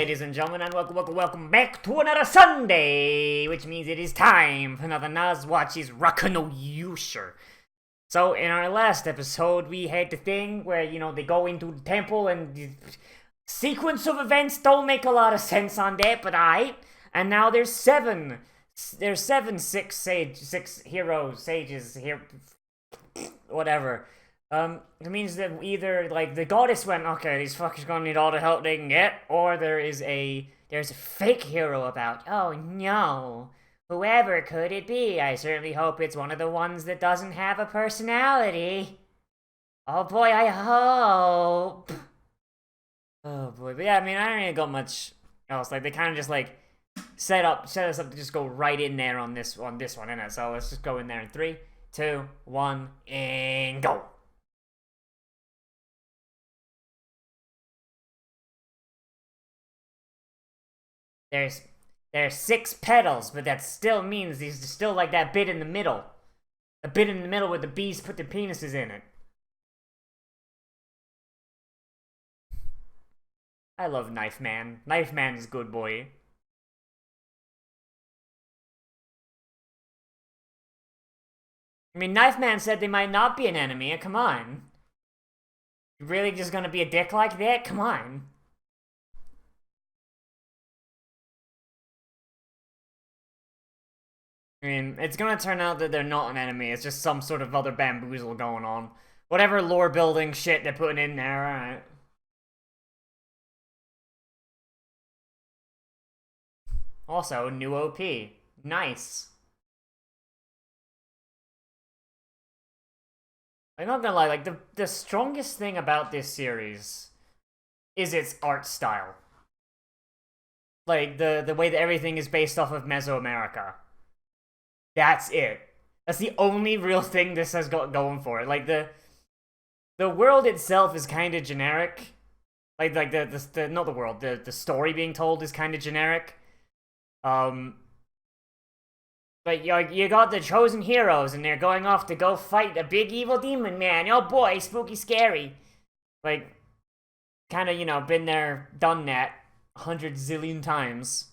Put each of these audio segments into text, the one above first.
ladies and gentlemen, and welcome back to another Sunday, which means it is time for another Nozz watches Rokka no Yuusha. So, in our last episode, we had the thing where, they go into the temple and the sequence of events don't make a lot of sense on that, but and now there's six heroes, sages, here, whatever. It means that either, the goddess went, okay, these fuckers gonna need all the help they can get, or there's a fake hero about. Oh no. Whoever could it be? I certainly hope it's one of the ones that doesn't have a personality. Oh boy, I hope. Oh boy, but yeah, I mean, I don't really got much else. They kind of just, set us up to just go right in there on this one, innit? So let's just go in there in 3, 2, 1, and go. There's 6 petals, but that still means there's still that bit in the middle. A bit in the middle where the bees put their penises in it. I love Knife Man. Knife Man is good, boy. I mean, Knife Man said they might not be an enemy. Come on. You really just gonna be a dick like that? Come on. I mean, it's gonna turn out that they're not an enemy. It's just some sort of other bamboozle going on. Whatever lore building shit they're putting in there, alright. Also, new OP. Nice. I'm not gonna lie, the strongest thing about this series is its art style. The way that everything is based off of Mesoamerica. That's it. That's the only real thing this has got going for it. The world itself is kind of generic. Not the world, the story being told is kind of generic. But you got the chosen heroes, and they're going off to go fight a big evil demon man. Oh boy, spooky, scary. Kind of, been there, done that 100 zillion times.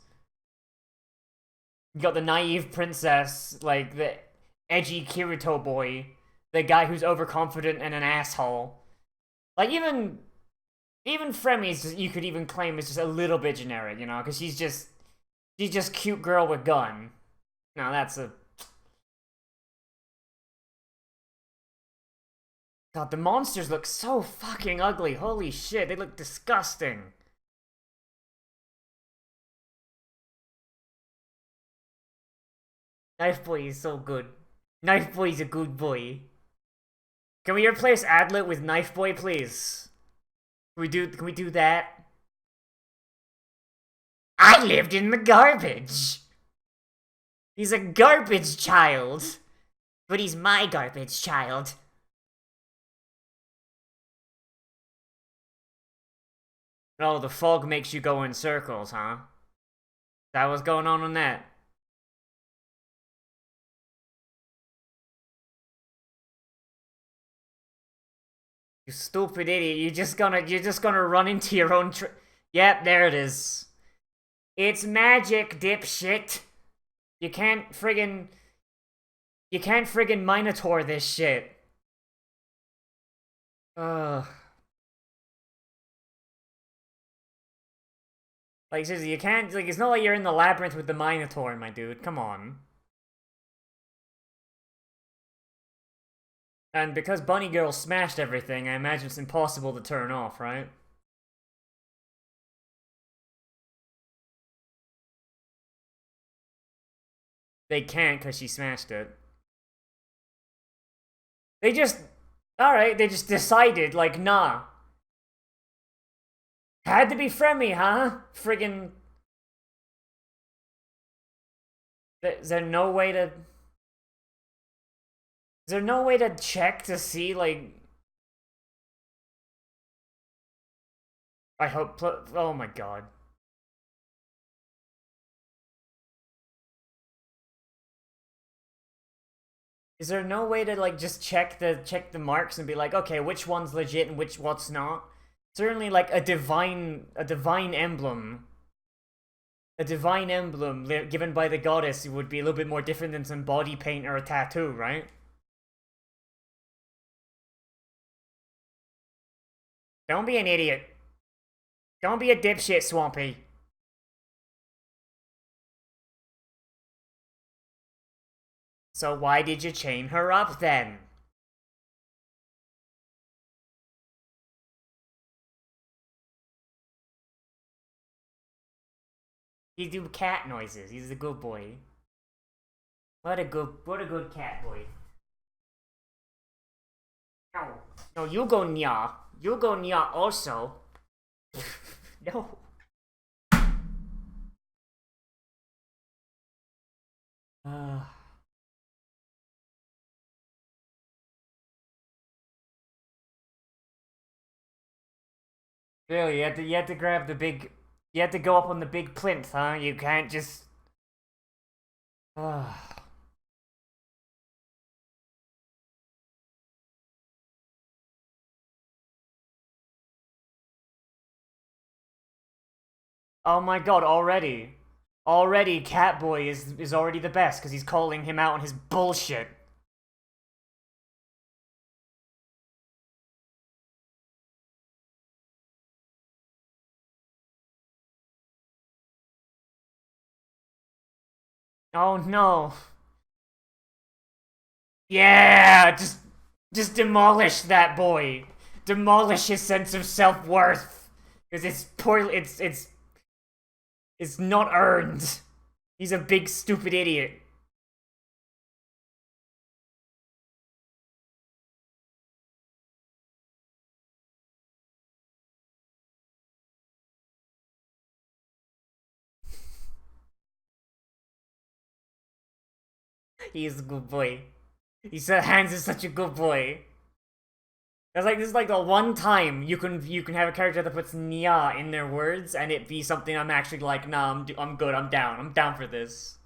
You got the naive princess, the edgy Kirito boy, the guy who's overconfident and an asshole. Even Fremmy's, you could even claim, is just a little bit generic, because she's just cute girl with gun. No, that's a... God, the monsters look so fucking ugly. Holy shit, they look disgusting. Knife Boy is so good. Knife Boy's a good boy. Can we replace Adlet with Knife Boy, please? Can we do that? I lived in the garbage! He's a garbage child! But he's my garbage child. Oh, the fog makes you go in circles, huh? That was going on that? You stupid idiot, you're just gonna run into your own Yep, there it is. It's magic, dipshit. You can't friggin' Minotaur this shit. Ugh. Seriously, you can't, it's not like you're in the labyrinth with the Minotaur, my dude, come on. And because Bunny Girl smashed everything, I imagine it's impossible to turn off, right? They can't because she smashed it. They just... Alright, they just decided, nah. Had to be Fremmie, huh? Friggin... Is there no way to... Is there no way to check to see, I hope... Oh my god. Is there no way to, just check the marks and be like, okay, which one's legit and what's not? Certainly, a divine emblem a divine emblem given by the goddess would be a little bit more different than some body paint or a tattoo, right? Don't be an idiot. Don't be a dipshit, Swampy. So why did you chain her up then? He do cat noises. He's a good boy. What a good cat boy. No. No, you go nya. You go nya also. No. Really, you had to grab the big, you had to go up on the big plinth, huh? You can't just. Oh my god! Already, Catboy is already the best because he's calling him out on his bullshit. Oh no. Yeah, just demolish that boy. Demolish his sense of self-worth. Because it's poor it's not earned. He's a big stupid idiot. He's a good boy. He said Hans is such a good boy. That's like this is like the one time you can have a character that puts nya in their words and it be something I'm actually like, nah, I'm good, I'm down for this.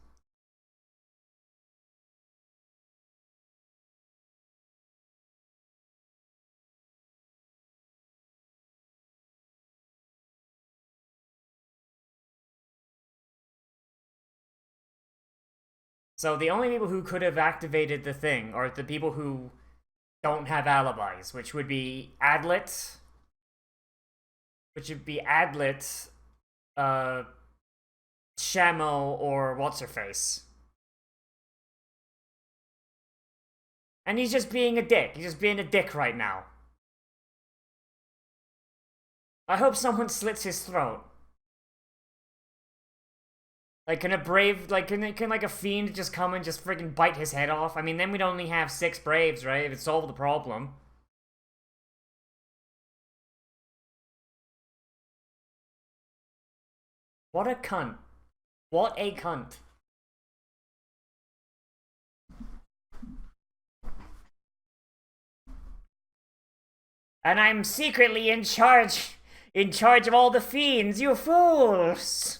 So the only people who could have activated the thing are the people who don't have alibis, which would be Adlet, uh, Shamo, or what's her face. And he's just being a dick. He's just being a dick right now. I hope someone slits his throat. Like, can a brave, like, can like a fiend just come and just freaking bite his head off? I mean, then we'd only have 6 braves, right? It'd solve the problem. What a cunt. What a cunt. And I'm secretly in charge of all the fiends, you fools!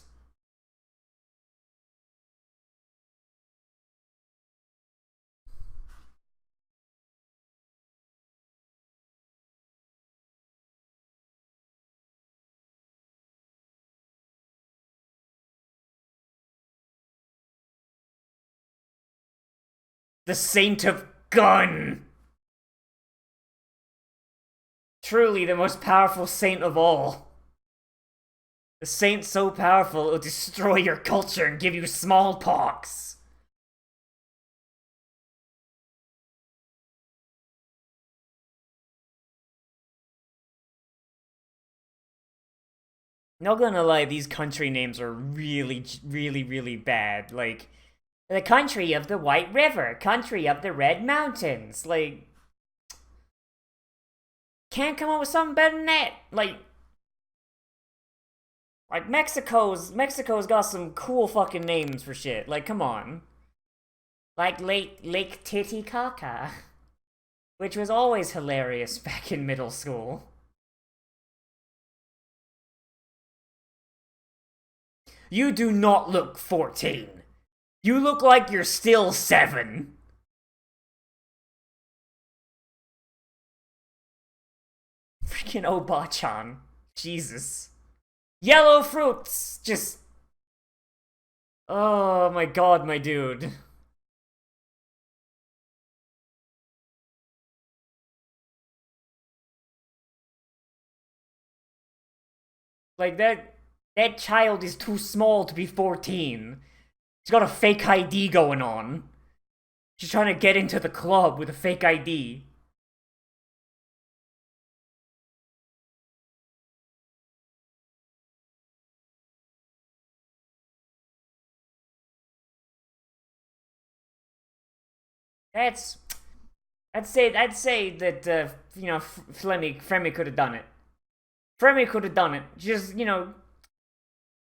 The Saint of Gun! Truly the most powerful saint of all. The saint so powerful it'll destroy your culture and give you smallpox. Not gonna lie, these country names are really bad. Like, the country of the White River, country of the Red Mountains. Like, can't come up with something better than that. Like Mexico's got some cool fucking names for shit. Like, come on. Like Lake Titicaca, which was always hilarious back in middle school. You do not look 14. You look like you're still 7. Freaking Obachan. Jesus. Yellow fruits! Just Oh my god, my dude. Like that child is too small to be 14. She's got a fake ID going on. She's trying to get into the club with a fake ID. That's I'd say that Fremi could have done it. Fremi could have done it. Just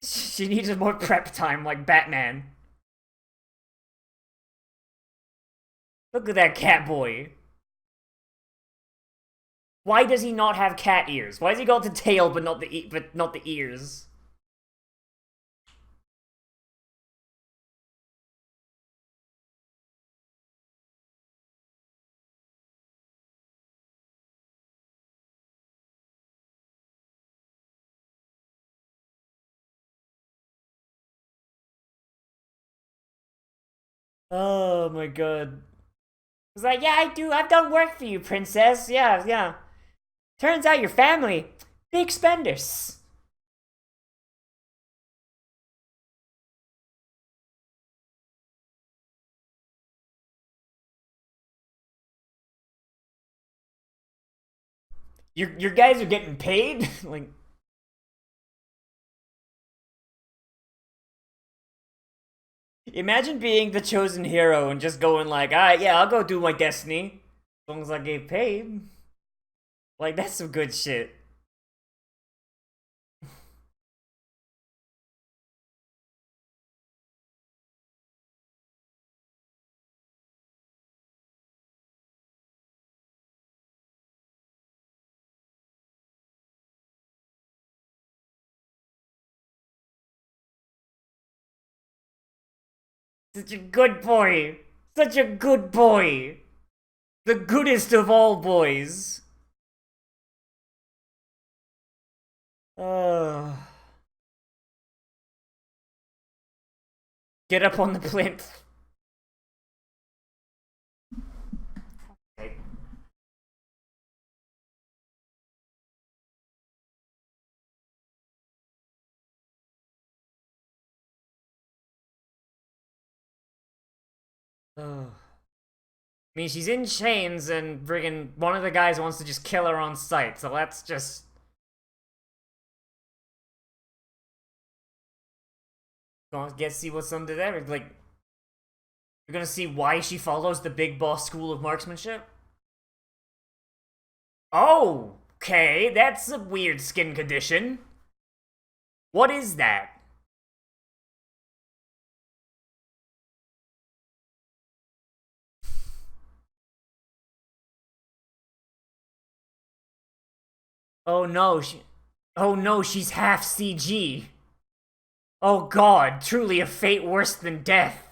she needed more prep time like Batman. Look at that cat boy. Why does he not have cat ears? Why has he got the tail but not the ears? Oh my god. It's like, yeah, I do. I've done work for you, princess. Yeah, yeah. Turns out your family, big spenders. Your guys are getting paid? Like, imagine being the chosen hero and just going like, alright, yeah, I'll go do my destiny. As long as I get paid. Like, that's some good shit. Such a good boy. Such a good boy. The goodest of all boys. Uh, get up on the plinth. I mean, she's in chains, and friggin' one of the guys wants to just kill her on sight, so let's just. Go get see what's under there. Like, you're gonna see why she follows the big boss school of marksmanship? Oh, okay, that's a weird skin condition. What is that? Oh no, oh no, she's half CG. Oh god, truly a fate worse than death.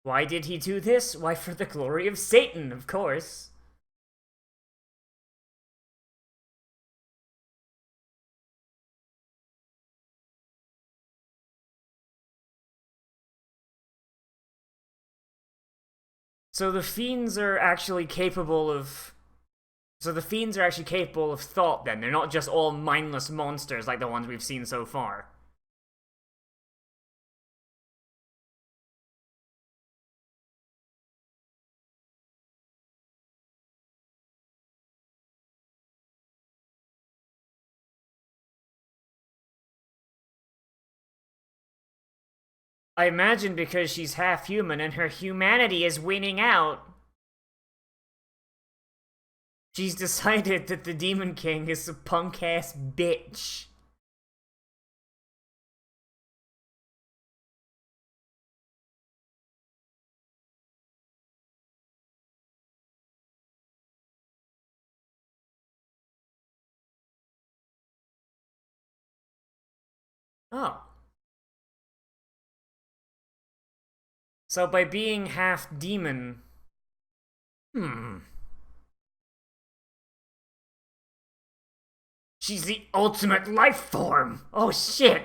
Why did he do this? Why, for the glory of Satan, of course. So the fiends are actually capable of. So the fiends are actually capable of thought then. They're not just all mindless monsters like the ones we've seen so far. I imagine because she's half human and her humanity is winning out. She's decided that the Demon King is a punk ass bitch. Oh. So by being half demon, hmm, she's the ultimate life form. Oh shit.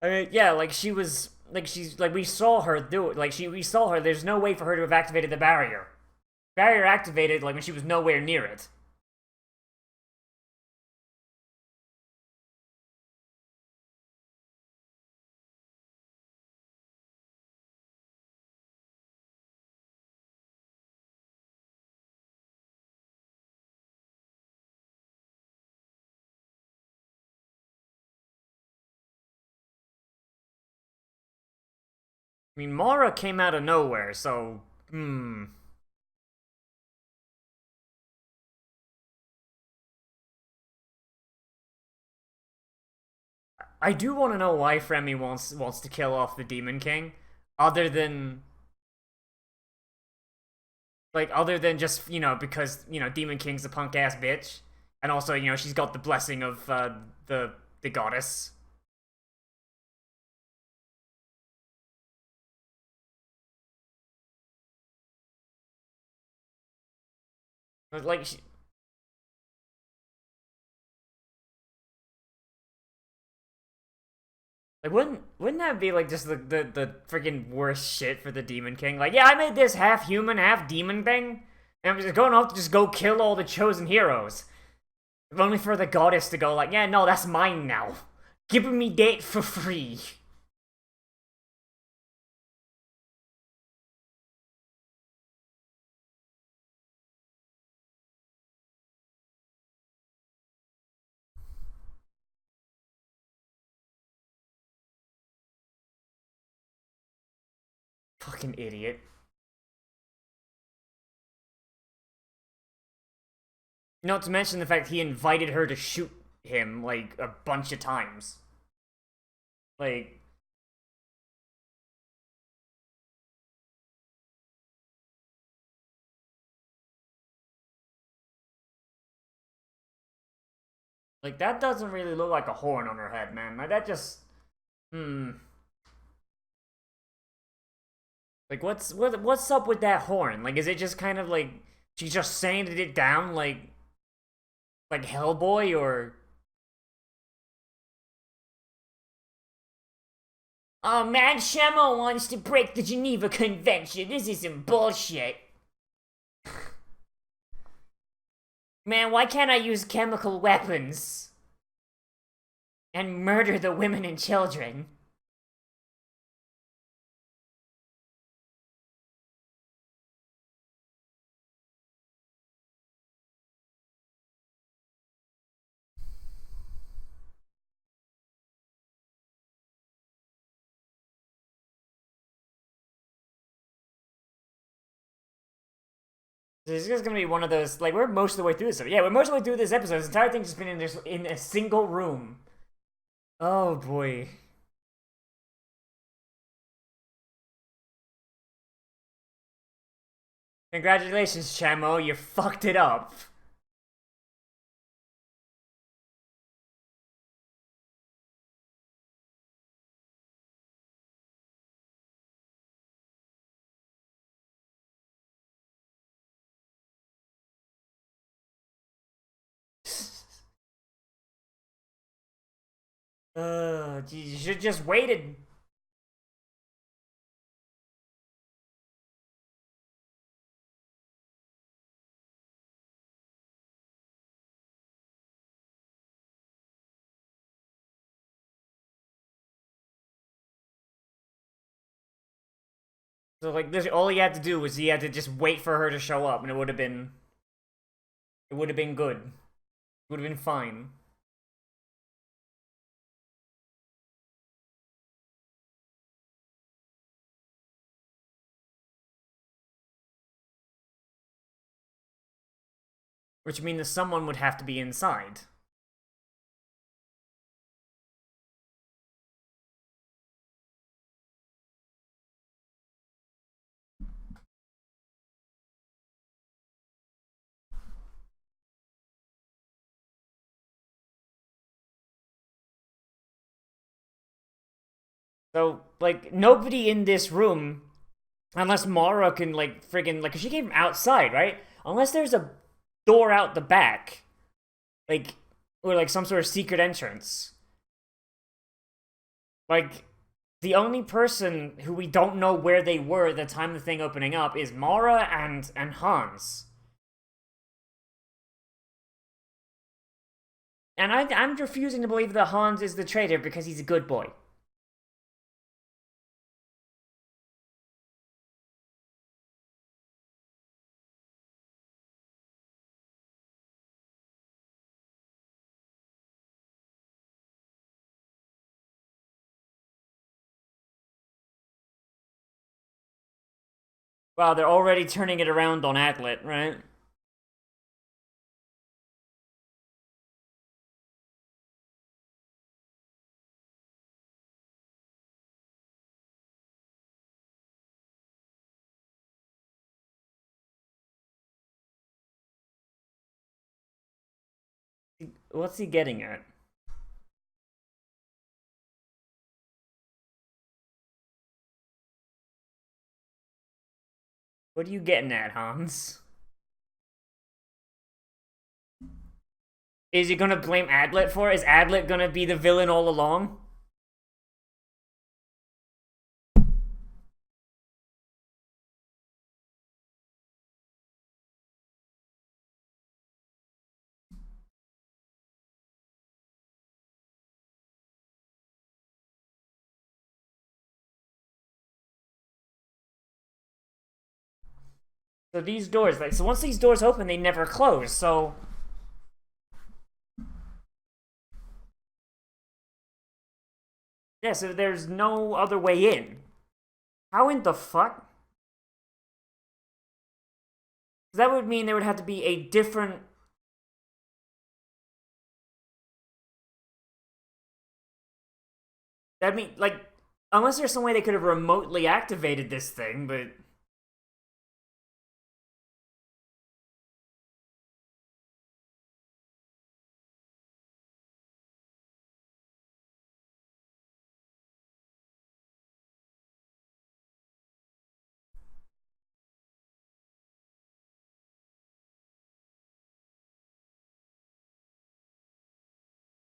I mean, yeah, like she was, like she's, like we saw her do it. Like we saw her. There's no way for her to have activated the barrier. Barrier activated like when she was nowhere near it. I mean, Mara came out of nowhere, so I do want to know why Fremi wants to kill off the Demon King, other than just because Demon King's a punk ass bitch, and also she's got the blessing of the goddess. But, wouldn't that be like just the freaking worst shit for the Demon King? Like, yeah, I made this half human, half demon thing, and I'm just going off to just go kill all the chosen heroes. Only for the goddess to go like, yeah, no, that's mine now. Giving me date for free. Fucking idiot. Not to mention the fact he invited her to shoot him like a bunch of times. Like, that doesn't really look like a horn on her head, man. Like that just hmm. Like what's up with that horn? Like is it just kind of like she's just sanded it down like Hellboy or oh man, Shemo wants to break the Geneva Convention. This is some bullshit. Man, why can't I use chemical weapons and murder the women and children? This is gonna be one of those like we're most of the way through this. Yeah, we're most of the way through this episode. This entire thing's just been in a single room. Oh boy. Congratulations, Chamo. You fucked it up. You should just waited. So like this, all he had to do was he had to just wait for her to show up, and it would have been good. It would have been fine. Which means that someone would have to be inside. So, like, nobody in this room, unless Mara can, like, friggin', like, 'cause she came from outside, right? Unless there's a door out the back, like, or, like, some sort of secret entrance. Like, the only person who we don't know where they were at the time of the thing opening up is Mara and Hans. And I'm refusing to believe that Hans is the traitor because he's a good boy. Wow, they're already turning it around on Atlet, right? What's he getting at? What are you getting at, Hans? Is he gonna blame Adlet for it? Is Adlet gonna be the villain all along? So these doors, like, so once these doors open, they never close, so... Yeah, so there's no other way in. How in the fuck? That would mean there would have to be a different... That'd mean, like, unless there's some way they could have remotely activated this thing, but...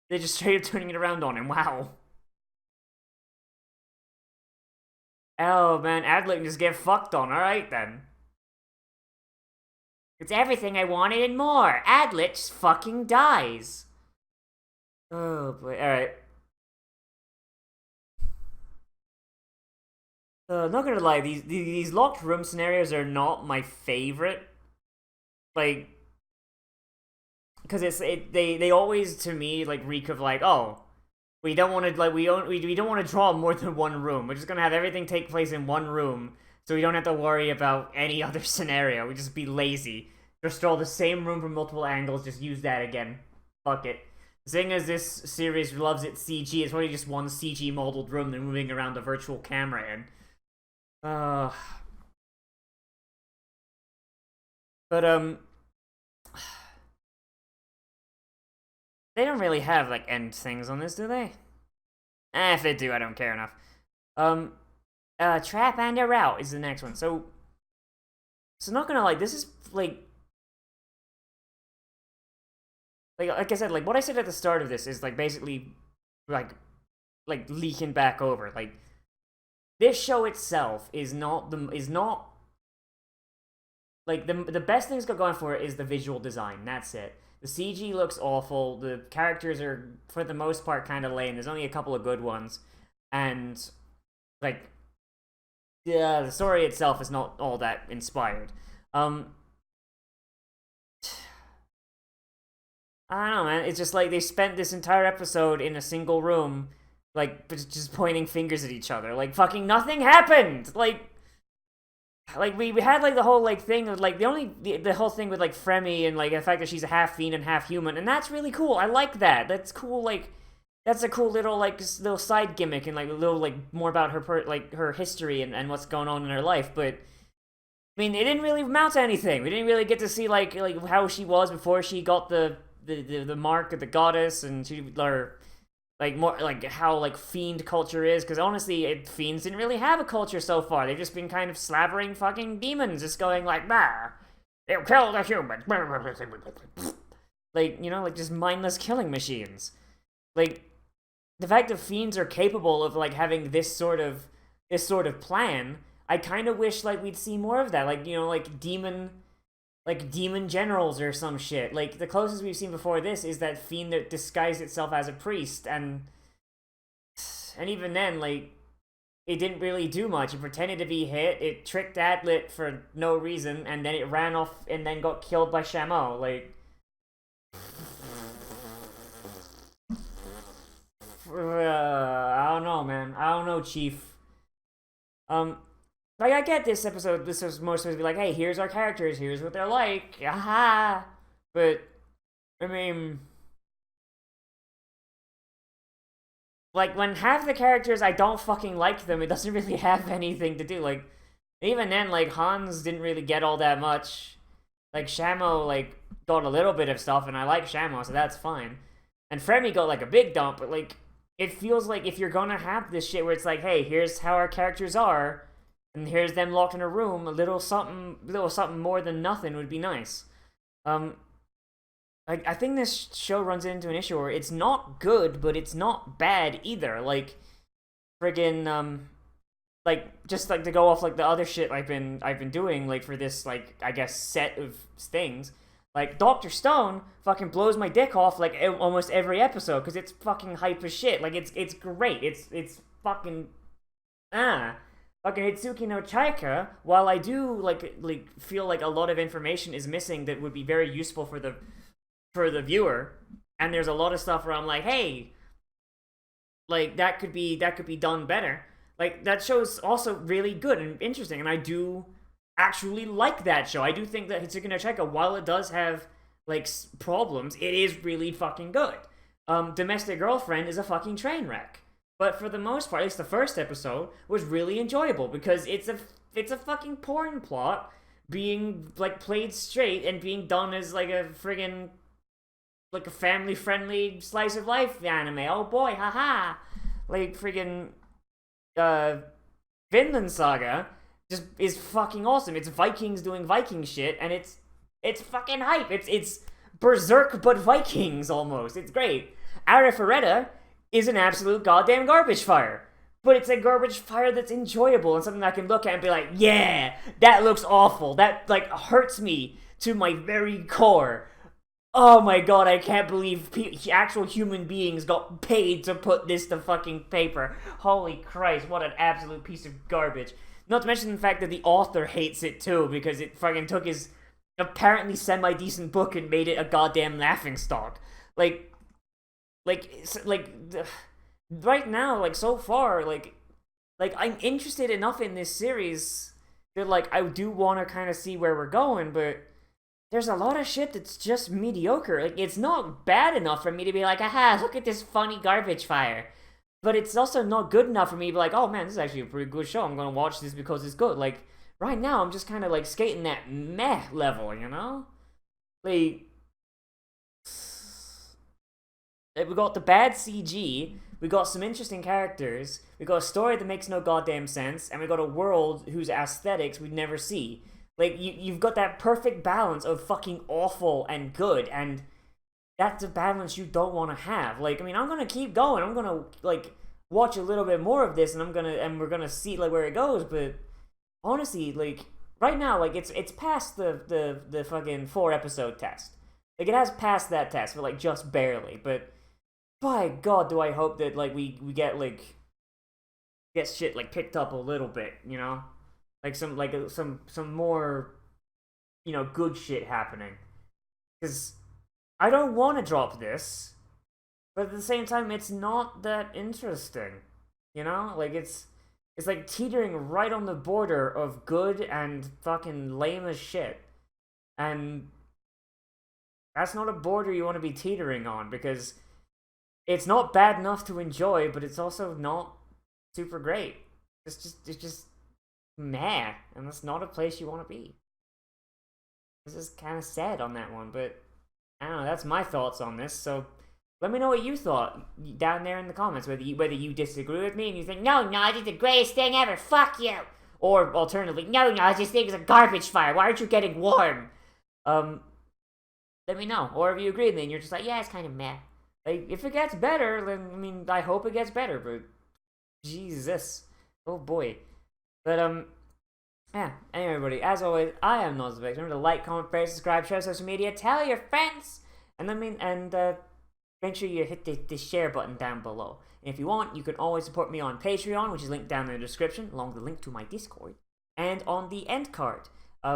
They just straight up turning it around on him, wow. Oh, man, Adlet can just get fucked on, alright then. It's everything I wanted and more. Adlet just fucking dies. Oh, boy, alright. Not gonna lie, these locked room scenarios are not my favorite. Like, because they always to me like reek of like, oh, we don't want to like we don't want to draw more than one room. We're just gonna have everything take place in one room, so we don't have to worry about any other scenario. We just be lazy. Just draw the same room from multiple angles. Just use that again. Fuck it. Seeing as this series loves its CG, it's probably just one CG modeled room they're moving around the virtual camera in. But they don't really have like end things on this, do they? If they do, I don't care enough. Trap and a route is the next one. So not gonna like this is like I said, like what I said at the start of this is like basically like leaking back over. Like this show itself is not like the best thing it's got going for it is the visual design. That's it. The CG looks awful. The characters are, for the most part, kind of lame. There's only a couple of good ones. And, like, yeah, the story itself is not all that inspired. I don't know, man. It's just like they spent this entire episode in a single room, like, just pointing fingers at each other. Like, fucking nothing happened! Like we had like the whole like thing of like the whole thing with like Fremi and like the fact that she's a half fiend and half human, and that's really cool. I like that. That's cool. Like that's a cool little like little side gimmick and like a little like more about her like her history and what's going on in her life. But I mean, it didn't really amount to anything. We didn't really get to see like how she was before she got the mark of the goddess, and she or like more like how like fiend culture is, because honestly, fiends didn't really have a culture so far. They've just been kind of slavering fucking demons, just going like, bah, they'll kill the humans, like, you know, like just mindless killing machines. Like, the fact that fiends are capable of like having this sort of plan, I kind of wish like we'd see more of that. Like, you know, like demon generals or some shit. Like, the closest we've seen before this is that fiend that disguised itself as a priest, and even then, like, it didn't really do much. It pretended to be hit, it tricked Adlet for no reason, and then it ran off and then got killed by Shamo. Like, I don't know, man. I don't know, Chief. Um, like, I get this episode. This was more supposed to be like, hey, here's our characters. Here's what they're like. Aha. But I mean, like, when half the characters I don't fucking like them, it doesn't really have anything to do. Like, even then, like, Hans didn't really get all that much. Like, Shamo, like, got a little bit of stuff, and I like Shamo, so that's fine. And Fremi got, like, a big dump, but, like, it feels like if you're gonna have this shit where it's like, hey, here's how our characters are, and here's them locked in a room, a little something more than nothing would be nice. Um, I think this show runs into an issue where it's not good, but it's not bad either. Like, friggin', like, just like to go off like the other shit I've been doing, like, for this, like, I guess set of things. Like, Dr. Stone fucking blows my dick off like almost every episode because it's fucking hype as shit. Like, it's great. It's fucking fucking Hitsuki no Chaika. While I do like feel like a lot of information is missing that would be very useful for the viewer, and there's a lot of stuff where I'm like, hey, like, that could be done better. Like, that show's also really good and interesting, and I do actually like that show. I do think that Hitsuki no Chaika, while it does have like problems, it is really fucking good. Domestic Girlfriend is a fucking train wreck, but for the most part, at least the first episode was really enjoyable because it's a fucking porn plot being like played straight and being done as like a friggin' like a family-friendly slice of life anime. Oh boy, haha! Like, friggin' Vinland Saga just is fucking awesome. It's Vikings doing Viking shit, and it's fucking hype. It's Berserk but Vikings almost. It's great. Arifureta is an absolute goddamn garbage fire, but it's a garbage fire that's enjoyable and something I can look at and be like, yeah, that looks awful. That like hurts me to my very core. Oh my god, I can't believe actual human beings got paid to put this to fucking paper. Holy Christ, what an absolute piece of garbage. Not to mention the fact that the author hates it too, because it fucking took his apparently semi-decent book and made it a goddamn laughingstock. Like, right now, like, so far, like I'm interested enough in this series that, like, I do want to kind of see where we're going, but there's a lot of shit that's just mediocre. Like, it's not bad enough for me to be like, aha, look at this funny garbage fire. But it's also not good enough for me to be like, oh man, this is actually a pretty good show. I'm gonna watch this because it's good. Like, right now, I'm just kind of like skating that meh level, you know? Like, we got the bad CG, we got some interesting characters, we got a story that makes no goddamn sense, and we got a world whose aesthetics we'd never see. Like, you've got that perfect balance of fucking awful and good, and that's a balance you don't want to have. Like, I mean, I'm gonna keep going. I'm gonna like watch a little bit more of this, and we're gonna see like where it goes. But honestly, like right now, like it's past the fucking 4-episode test. Like, it has passed that test, but like just barely. But by God, do I hope that like we get shit like picked up a little bit, you know? Like some more, you know, good shit happening. Because I don't want to drop this, but at the same time, it's not that interesting. You know? Like, it's like teetering right on the border of good and fucking lame as shit. And that's not a border you want to be teetering on, because it's not bad enough to enjoy, but it's also not super great. It's just meh, and that's not a place you want to be. This is kind of sad on that one, but I don't know, that's my thoughts on this. So Let me know what you thought down there in the comments, whether you disagree with me and you think, no, Nozz, it's the greatest thing ever, fuck you! Or alternatively, no, Nozz, this thing is a garbage fire, why aren't you getting warm? Let me know. Or if you agree with me and you're just like, yeah, it's kind of meh. Like, if it gets better, then, I mean, I hope it gets better, but Jesus. Oh boy. But, yeah. Anyway, everybody, as always, I am Nozz. Remember to like, comment, share, subscribe, share social media, tell your friends, and make sure you hit the share button down below. And if you want, you can always support me on Patreon, which is linked down in the description, along with the link to my Discord, and on the end card,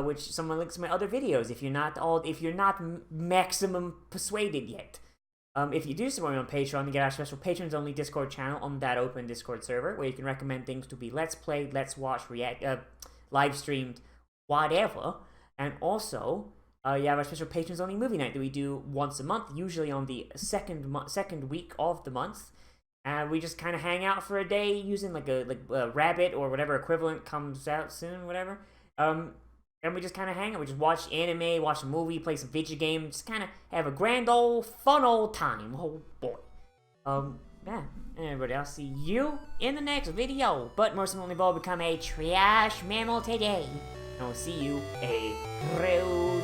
which someone links to my other videos. If you're not maximum persuaded yet. If you do support me on Patreon, you get our special patrons only Discord channel on that open Discord server, where you can recommend things to be let's played, let's watch, react, live streamed, whatever. And also, you have our special patrons only movie night that we do once a month, usually on the second week of the month. And we just kind of hang out for a day using like a rabbit or whatever equivalent comes out soon, whatever. And we just kind of hang out. We just watch anime, watch a movie, play some video game, just kind of have a grand old, fun old time. Oh boy. Yeah. Everybody, I'll see you in the next video. But most importantly of all, become a trash mammal today. And I'll see you around.